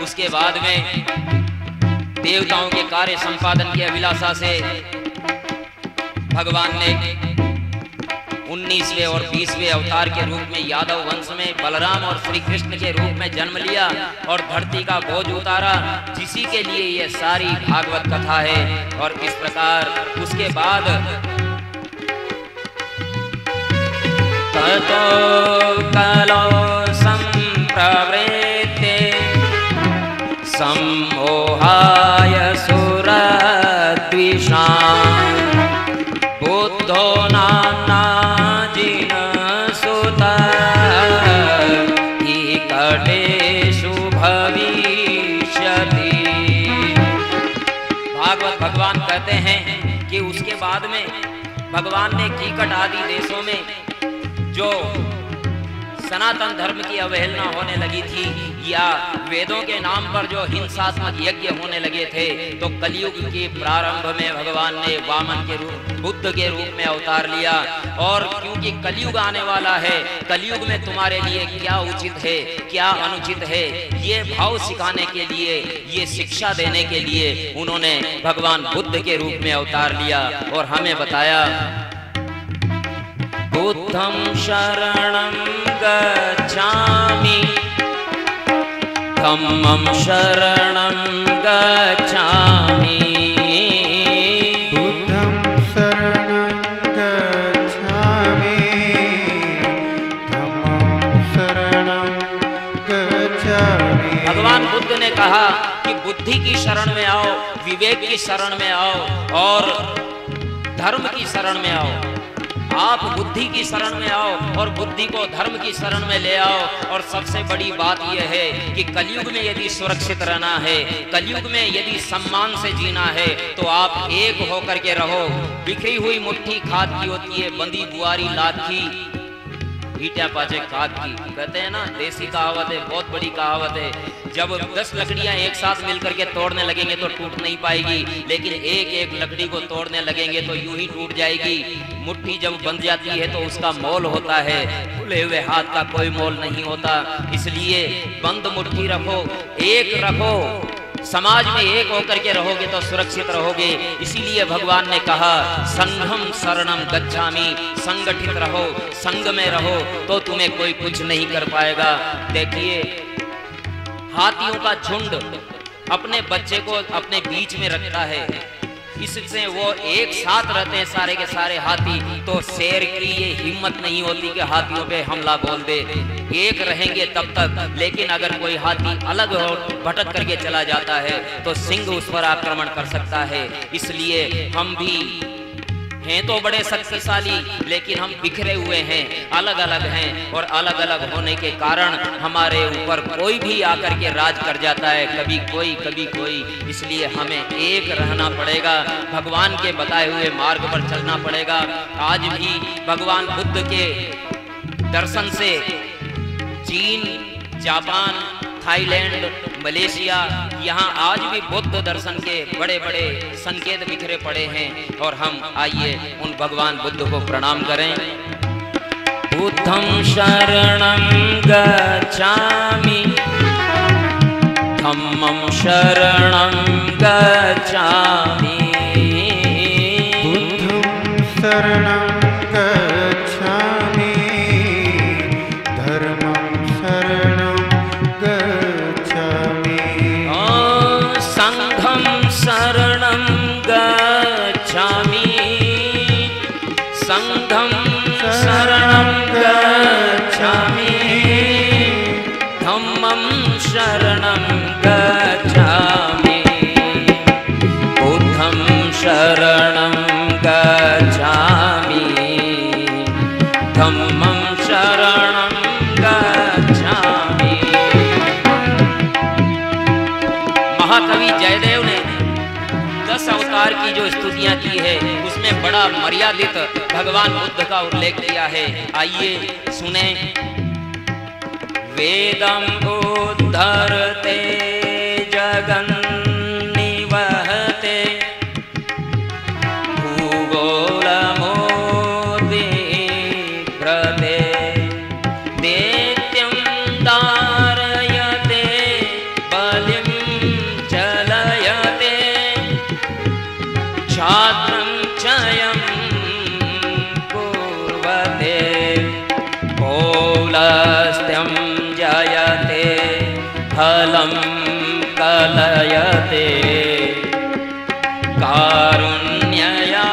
उसके बाद में देवताओं के कार्य संपादन की अभिलाषा से भगवान ने 19वें और 20वें अवतार के रूप में यादव वंश में बलराम और श्री कृष्ण के रूप में जन्म लिया और धरती का बोझ उतारा, जिसी के लिए ये सारी भागवत कथा है। और इस प्रकार उसके बाद ततो कलो संप्रवृत्ते सम्मोहाय सुरद्विषा बुद्धो नाम्ना भगवान कहते हैं कि उसके बाद में भगवान ने कीकट आदि देशों में जो सनातन धर्म की अवहेलना होने लगी थी या वेदों के नाम पर जो हिंसात्मक यज्ञ होने लगे थे, तो कलयुग के प्रारंभ में भगवान ने वामन के रूप, बुद्ध के रूप में अवतार लिया। और क्योंकि कलयुग आने वाला है, कलयुग में तुम्हारे लिए क्या उचित है क्या अनुचित है, ये भाव सिखाने के लिए, ये शिक्षा देने के लिए उन्होंने भगवान बुद्ध के रूप में अवतार लिया और हमें बताया बुद्धं शरणं गच्छामि धम्मं शरणं गच्छामि बुद्धं शरणं गच्छामि धम्मं शरणं गच्छामि। भगवान बुद्ध ने कहा कि बुद्धि की शरण में आओ, विवेक की शरण में आओ और धर्म की शरण में आओ। आप बुद्धि की शरण में आओ और बुद्धि को धर्म की शरण में ले आओ। और सबसे बड़ी बात यह है कि कलयुग में यदि सुरक्षित रहना है, कलयुग में यदि सम्मान से जीना है, तो आप एक होकर के रहो। बिखरी हुई मुट्ठी खाद की होती है, बंदी बुआरी लाद की, ईटा पाचे खाद की, कहते हैं ना, देसी कहावत है, बहुत बड़ी कहावत है। जब 10 लकड़ियां एक साथ मिलकर के तोड़ने लगेंगे तो टूट नहीं पाएगी, लेकिन एक एक लकड़ी को तोड़ने लगेंगे तो यूं ही टूट जाएगी। मुट्ठी जब बंध जाती है तो उसका मोल होता है, खुले हुए हाथ का कोई मोल नहीं होता। इसलिए बंद मुट्ठी रखो, एक रखो, समाज में एक होकर के रहोगे तो सुरक्षित रहोगे। इसीलिए भगवान ने कहा संघम शरणम गच्छामि, संगठित रहो, संग में रहो तो तुम्हें कोई कुछ नहीं कर पाएगा। देखिए, हाथियों का झुंड अपने बच्चे को अपने बीच में रखता है, इससे वो एक साथ रहते हैं सारे के सारे हाथी। तो शेर की ये हिम्मत नहीं होती कि हाथियों पे हमला बोल दे, एक रहेंगे तब तक। लेकिन अगर कोई हाथी अलग हो, भटक करके चला जाता है तो सिंह उस पर आक्रमण कर सकता है। इसलिए हम भी हैं तो बड़े शक्तिशाली, लेकिन हम बिखरे हुए हैं, अलग अलग हैं, और अलग अलग होने के कारण हमारे ऊपर कोई भी आकर के राज कर जाता है, कभी कोई कभी कोई। इसलिए हमें एक रहना पड़ेगा, भगवान के बताए हुए मार्ग पर चलना पड़ेगा। आज भी भगवान बुद्ध के दर्शन से चीन, जापान, थाईलैंड, मलेशिया, यहाँ आज भी बुद्ध दर्शन के बड़े बड़े संकेत बिखरे पड़े हैं। और हम आइए उन भगवान बुद्ध को प्रणाम करें। बुद्धं शरणं गच्छामि धम्मं शरणं गच्छामि बुद्धं शरणं गच्छामि धर्मं शरणं गच्छामि संघं शरणं गच्छामि संघं शरणं गच्छामि धम्मं शरणं गच्छामि बुद्धं शरणं गच्छामि धम्मं शरणं गच्छामि। महाकवि जयदेव ने 10 अवतार की जो स्तुतियां की है, उसमें बड़ा मर्यादित भगवान बुद्ध का उल्लेख किया है। आइए सुने। वेदं उद्धरते जगन्निवहते भूगोलमोदिघ्रते दैत्यं धारयते बलिं फलं कलयते कारुण्यया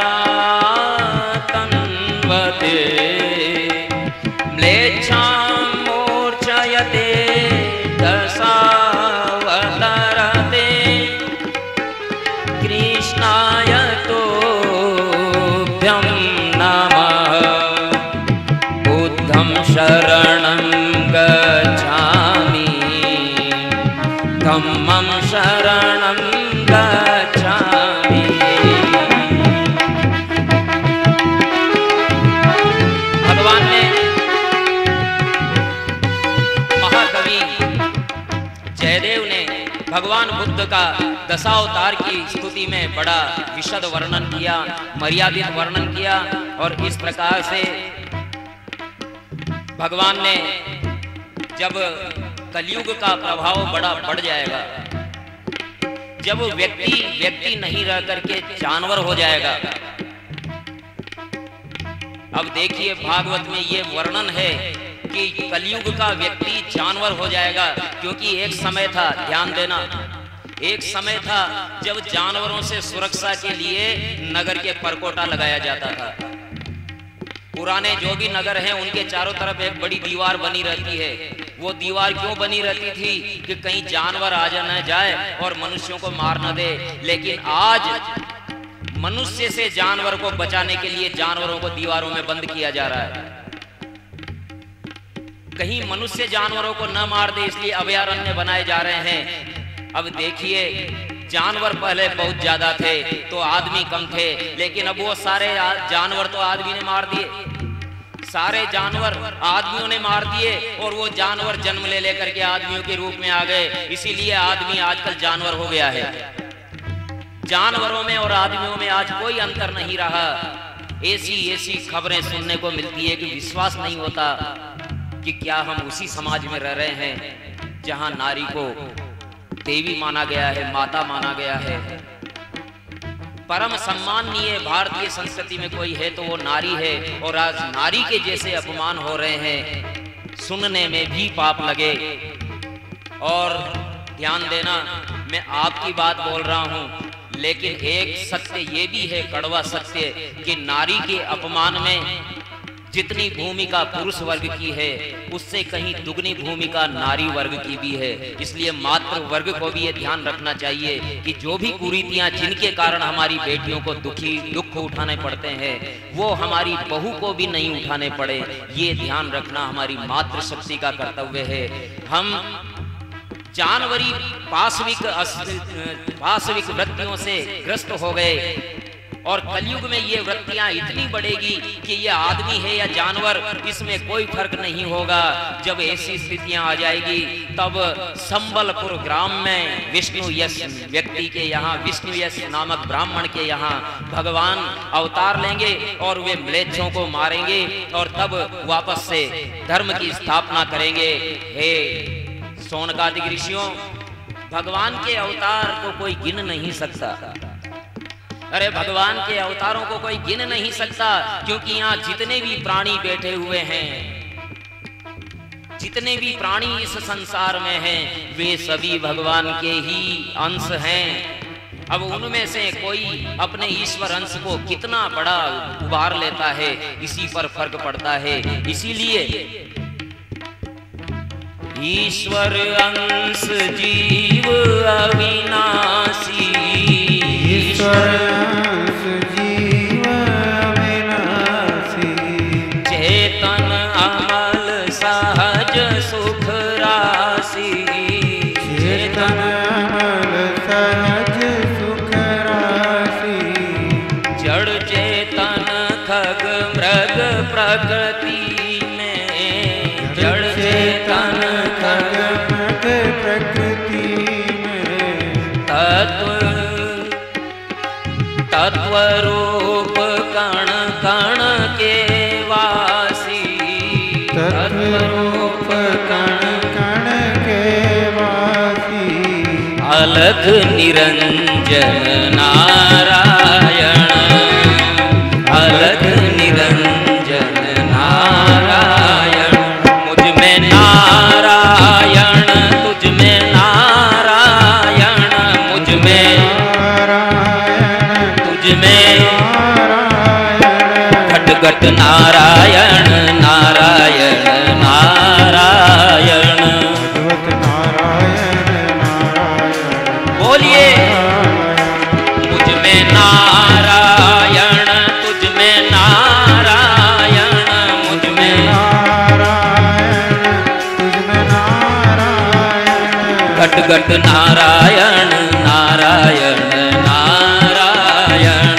तन्वते म्लेच्छां मूर्छयते दशावतरते कृष्णाय तोभ्यं नमः बुद्धं शरणं गच्छामि धम्मं शरणं गच्छामि। भगवान ने महाकवि जयदेव ने भगवान बुद्ध का दशावतार की स्तुति में बड़ा विशद वर्णन किया, मर्यादित वर्णन किया। और इस प्रकार से भगवान ने जब कलयुग का प्रभाव बड़ा बढ़ जाएगा, जब व्यक्ति नहीं रह करके जानवर हो जाएगा। अब देखिए भागवत में ये वर्णन है कि कलयुग का व्यक्ति जानवर हो जाएगा, क्योंकि एक समय था, ध्यान देना, एक समय था जब जानवरों से सुरक्षा के लिए नगर के परकोटा लगाया जाता था। पुराने जो भी नगर हैं उनके चारों तरफ एक बड़ी दीवार बनी रहती है। वो दीवार क्यों बनी रहती थी? कि कहीं जानवर आ न जाए और मनुष्यों को मार न दे। लेकिन आज मनुष्य से जानवर को बचाने के लिए जानवरों को दीवारों में बंद किया जा रहा है। कहीं मनुष्य जानवरों को न मार दे, इसलिए अभयारण्य बनाए जा रहे हैं। अब देखिए, जानवर पहले बहुत ज्यादा थे तो आदमी कम थे, लेकिन अब वो सारे जानवर तो आदमी ने मार दिए, सारे जानवर आदमियों ने मार दिए, और वो जानवर जन्म ले लेकर के आदमियों के रूप में आ गए। इसीलिए आदमी आजकल जानवर हो गया है। जानवरों में और आदमियों में आज कोई अंतर नहीं रहा। ऐसी खबरें सुनने को मिलती है कि विश्वास नहीं होता कि क्या हम उसी समाज में रह रहे हैं जहां नारी को देवी माना गया है, माता माना गया है। परम सम्माननीय भारतीय संस्कृति में कोई है तो वो नारी है, और आज नारी के जैसे अपमान हो रहे हैं, सुनने में भी पाप लगे। और ध्यान देना, मैं आपकी बात बोल रहा हूं, लेकिन एक सत्य ये भी है, कड़वा सत्य, कि नारी के अपमान में जितनी भूमिका पुरुष वर्ग की है, उससे कहीं दुगनी भूमिका नारी वर्ग की भी है। इसलिए मातृ वर्ग को भी ये ध्यान रखना चाहिए कि जो भी कुरीतियां जिनके कारण हमारी बेटियों को दुख उठाने पड़ते हैं, वो हमारी बहू को भी नहीं उठाने पड़े। ये ध्यान रखना हमारी मातृशक्ति का कर्तव्य है। हम जानवरी पाशविक वृत्तियों से ग्रस्त हो गए, और कलयुग में ये वृत्तियां इतनी बढ़ेगी कि ये आदमी है या जानवर, इसमें कोई फर्क नहीं होगा। जब ऐसी स्थितियां आ जाएगी, तब संबलपुर ग्राम में विष्णु यश व्यक्ति के यहाँ, विष्णु यश नामक ब्राह्मण के यहाँ भगवान अवतार लेंगे और वे म्लेच्छों को मारेंगे, और तब वापस से धर्म की स्थापना करेंगे। हे शौनकादिक ऋषियों, भगवान के अवतार को कोई गिन नहीं सकता। अरे भगवान के अवतारों को कोई गिन नहीं सकता, क्योंकि यहाँ जितने भी प्राणी बैठे हुए हैं, जितने भी प्राणी इस संसार में हैं, वे सभी भगवान के ही अंश हैं। अब उनमें से कोई अपने ईश्वर अंश को कितना बड़ा उभार लेता है, इसी पर फर्क पड़ता है। इसीलिए ईश्वर अंश जीव अविनाशी, ईश्वर अंश जीव अविनाशी, चेतन अमल सहज सुख राशि, चेतन अमल सहज सुख राशि, जड़ चेतन खग मृग प्रकृति में, जड़ चेतन खग मृग प्रकृति में, तत्व रूप कण कण के वासी, तत्व रूप कण कण के वासी, अलख निरंजन नारायण, अलख निरंजन नारायण, मुझ में नारायण तुझ में घट नारायण नारायण नारायण। भगवत नारायण नारायण। बोलिए मुझ में नारायण तुझ में नारायण, मुझ में नारायण तुझ में नारायण। घट घट नारायण नारायण नारायण।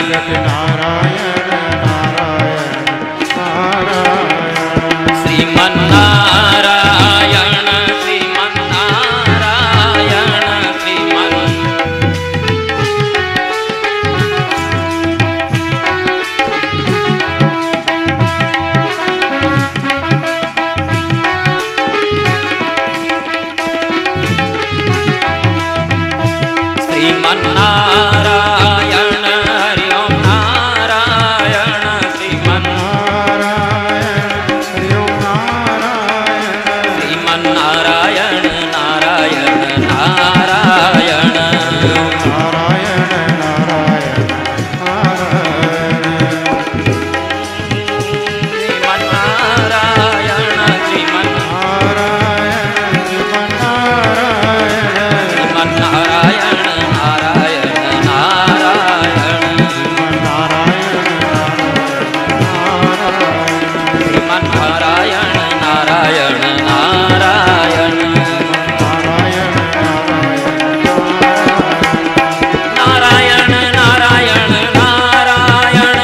घट नारायण नारायण नारायण। श्रीमन्नारायण श्रीमन्नारायण श्रीमन्। श्रीमन्नारायण हरि ओम नारायण श्रीमन्नारायण हरि ओम नारायण। श्रीमन्नारायण नारायण नारायण। नारायण नारायण नारायण। श्रीमन्नारायण नारायण श्रीमन्नारायण। श्रीमन्नारायण नारायण नारायण। श्रीमन्नारायण नारायण नारायण। नारायण नारायण नारायण।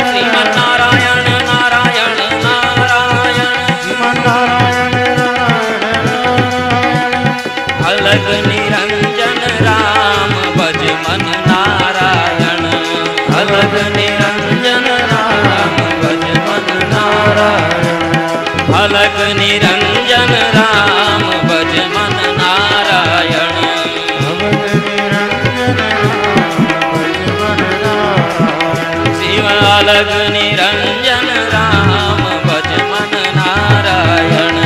श्रीमन्नारायण नारायण नारायण। अलग निरंजन राम भज मन नारायण। अलग निरंजन राम भज मन नारायण। अलग निरंजन राम भज मन नारायण। शिव अलग निरंजन राम भज मन नारायण।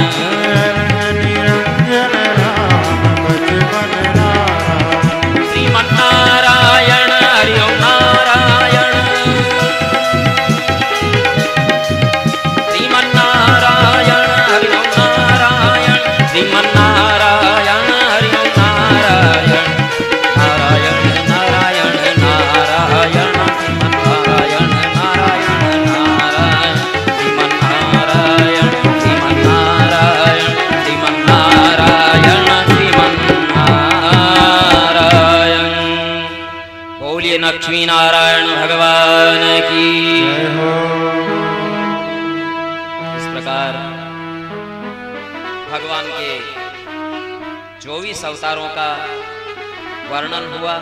श्रीमन्नारायण हरि ओम नारायण। श्रीमन्नारायण हरि ओम नारायण। श्रीमन्नारायण हरि ओम नारायण। नारायण नारायण नारायण। श्रीमन्नारायण नारायण नारायण। श्रीमन्नारायण श्रीमन्नारायण श्रीमन्नारायण श्रीमन्नारायण। बोलिए लक्ष्मी नारायण भगवान की। इस प्रकार भगवान के 24 अवतारों का वर्णन हुआ।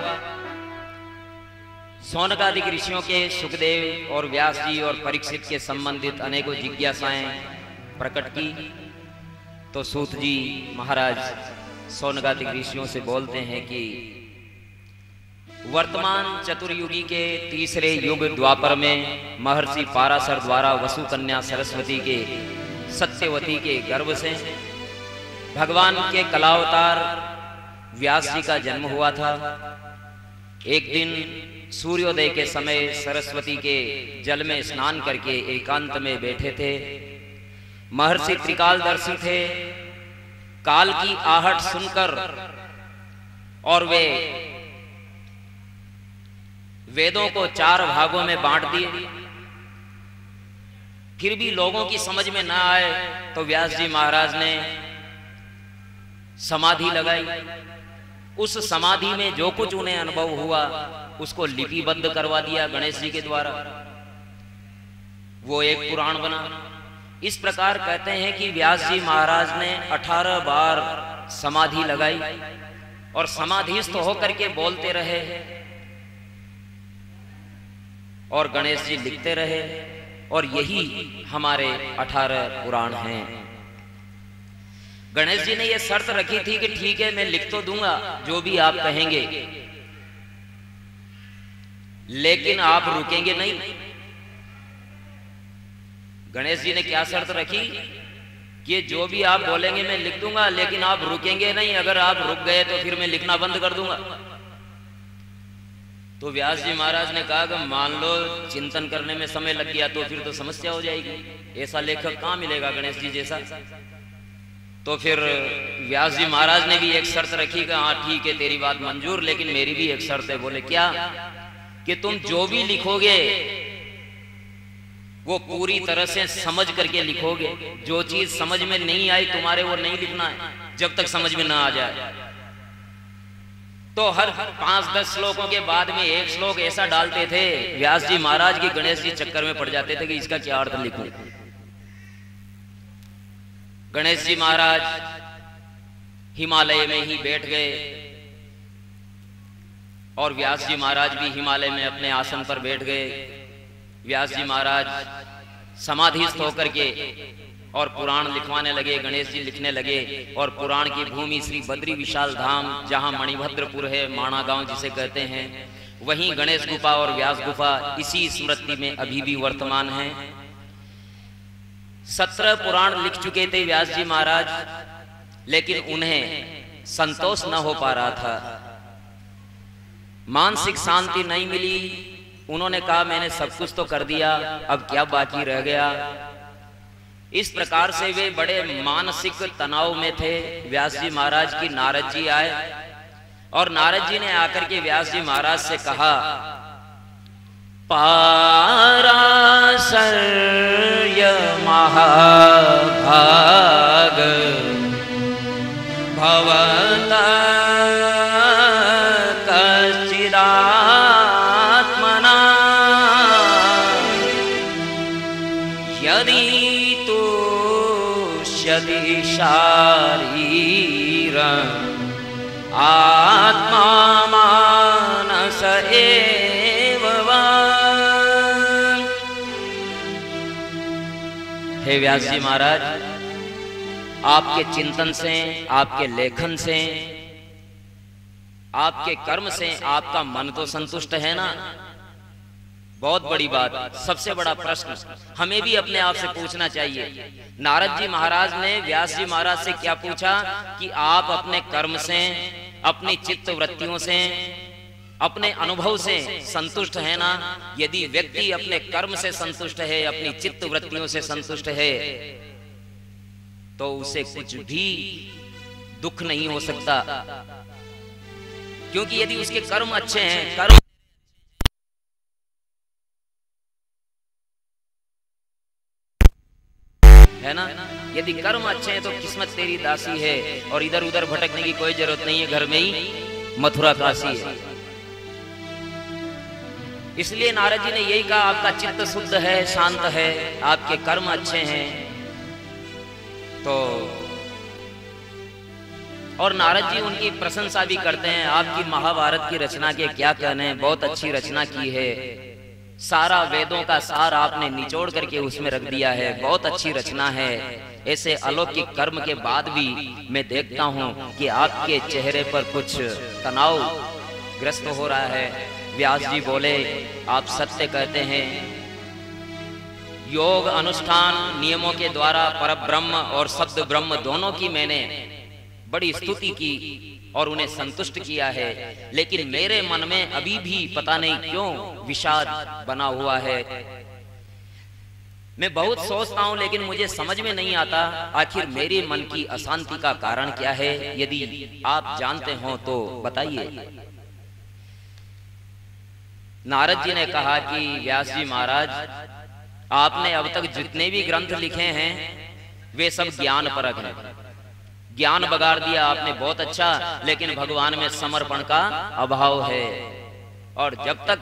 सौनकादिक ऋषियों के सुखदेव और व्यास जी और परीक्षित के संबंधित अनेकों जिज्ञासाएं प्रकट की तो सूत जी महाराज सौनकादिक ऋषियों से बोलते हैं कि वर्तमान चतुर्युगी के तीसरे युग द्वापर में महर्षि पाराशर द्वारा वसु कन्या सरस्वती के सत्यवती के गर्भ से भगवान के कलावतार व्यास जी का जन्म हुआ था। एक दिन सूर्योदय के समय सरस्वती के जल में स्नान करके एकांत में बैठे थे। महर्षि त्रिकालदर्शी थे। काल की आहट सुनकर और वे वेदों को 4 भागों में बांट दिए। फिर भी लोगों की समझ में ना आए तो व्यास जी महाराज ने समाधि लगाई। उस समाधि में जो कुछ उन्हें अनुभव हुआ उसको लिपिबद्ध करवा दिया गणेश जी के द्वारा। वो एक पुराण बना। इस प्रकार कहते हैं कि व्यास जी महाराज ने 18 बार समाधि लगाई और समाधिस्थ होकर के बोलते रहे और गणेश जी लिखते रहे और यही हमारे 18 पुराण हैं। गणेश जी ने यह शर्त रखी थी कि ठीक है मैं लिख तो दूंगा जो भी आप कहेंगे, लेकिन आप रुकेंगे नहीं। गणेश जी ने क्या शर्त रखी कि जो भी आप बोलेंगे मैं लिख दूंगा, लेकिन आप रुकेंगे नहीं। अगर आप रुक गए तो फिर मैं लिखना बंद कर दूंगा। तो व्यास जी महाराज ने कहा कि मान लो चिंतन करने में समय लग गया तो फिर तो समस्या हो जाएगी, ऐसा लेखक कहाँ मिलेगा गणेश जी जैसा। तो फिर व्यास जी महाराज ने भी एक शर्त रखी कि हाँ ठीक है तेरी बात मंजूर, लेकिन मेरी भी एक शर्त है। बोले क्या? कि तुम जो भी लिखोगे वो पूरी तरह से समझ करके लिखोगे। जो चीज समझ में नहीं आई तुम्हारे वो नहीं लिखना है जब तक समझ में ना आ जाए। तो हर 5-10 श्लोकों के बाद में एक श्लोक ऐसा डालते थे व्यास जी महाराज की गणेश जी चक्कर में पड़ जाते थे कि इसका क्या अर्थ लिखूं। गणेश जी महाराज हिमालय में ही बैठ गए और व्यास जी महाराज भी हिमालय में अपने आसन पर बैठ गए। व्यास जी महाराज समाधिस्थ होकर के और पुराण लिखवाने लगे, गणेश जी लिखने लगे। और पुराण की भूमि श्री बद्री विशाल धाम, जहां मणिभद्रपुर है, माणा गांव जिसे कहते हैं, वहीं गणेश गुफा और व्यास गुफा इसी स्मृति में अभी भी वर्तमान है। 17 पुराण लिख चुके थे व्यास जी महाराज, लेकिन उन्हें संतोष न हो पा रहा था, मानसिक शांति नहीं मिली। उन्होंने कहा मैंने सब कुछ तो कर दिया, अब क्या बाकी रह गया। इस प्रकार से वे बड़े मानसिक तनाव में थे। व्यास जी महाराज की नारद जी आए और नारद जी ने आकर के व्यास जी महाराज से कहा, पाराशर्य महाभाग भवता कश्चिदात्मना यदि तुष्यति शारीरम् आत्मा मानस एव वा। हे व्यास जी महाराज, आपके चिंतन से, आपके लेखन से, आपके कर्म से आपका मन तो संतुष्ट है ना? बहुत बड़ी बात, सबसे बड़ा प्रश्न हमें भी अपने आप से पूछना चाहिए। नारद जी महाराज ने व्यास जी महाराज से क्या पूछा कि आप अपने कर्म से, अपनी चित्त वृत्तियों से, अपने अनुभव से संतुष्ट है ना? यदि व्यक्ति अपने कर्म से संतुष्ट है, अपनी चित्त वृत्तियों से संतुष्ट है, तो उसे कुछ भी दुख नहीं हो सकता। क्योंकि यदि उसके कर्म अच्छे हैं, कर्म है ना, यदि कर्म अच्छे हैं तो किस्मत तेरी दासी है और इधर उधर भटकने की कोई जरूरत नहीं है, घर में ही मथुरा काशी है। इसलिए नारद जी ने यही कहा, आपका चित्त शुद्ध है, शांत है, आपके कर्म अच्छे हैं। तो और नारद जी उनकी प्रशंसा भी करते हैं। आपकी महाभारत की रचना के क्या कहने, बहुत अच्छी रचना की है, सारा वेदों का सार आपने निचोड़ करके उसमें रख दिया है, बहुत अच्छी रचना है। ऐसे अलौकिक कर्म के बाद भी मैं देखता हूं कि आपके चेहरे पर कुछ तनाव ग्रस्त हो रहा है। व्यास जी बोले, आप सत्य कहते हैं, योग अनुष्ठान नियमों के द्वारा परब्रह्म और शब्द ब्रह्म दोनों की मैंने बड़ी स्तुति की और उन्हें संतुष्ट किया है, लेकिन मेरे मन में अभी भी पता नहीं क्यों विषाद बना हुआ है। मैं बहुत सोचता हूं लेकिन मुझे समझ में नहीं आता आखिर मेरे मन की अशांति का कारण क्या है। यदि आप जानते हो तो बताइए। नारद जी ने कहा कि व्यास जी महाराज, आपने अब तक जितने भी ग्रंथ लिखे हैं वे सब ज्ञान परक हैं। ज्ञान बगाड़ दिया आपने, बहुत अच्छा, लेकिन भगवान में समर्पण का अभाव है। और जब तक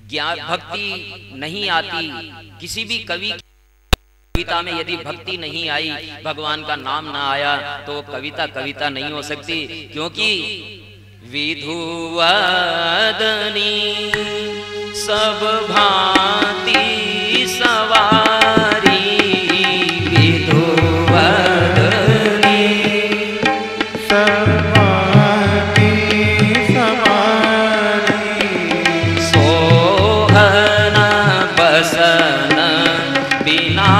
ज्ञान भक्ति नहीं आती, किसी भी कविता में यदि भक्ति नहीं आई, भगवान का नाम ना आया, तो कविता नहीं हो सकती। क्योंकि विधुवदनी सब भांति सवारी, विधुवदनी सब भांति सवारी, सोहन बसन बिना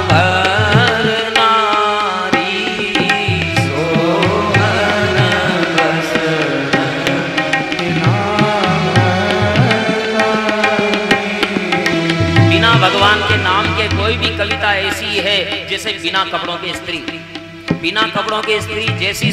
भर नारी, सोहन बसन के कोई भी कविता ऐसी है जैसे बिना कपड़ों के स्त्री, बिना कपड़ों के स्त्री जैसी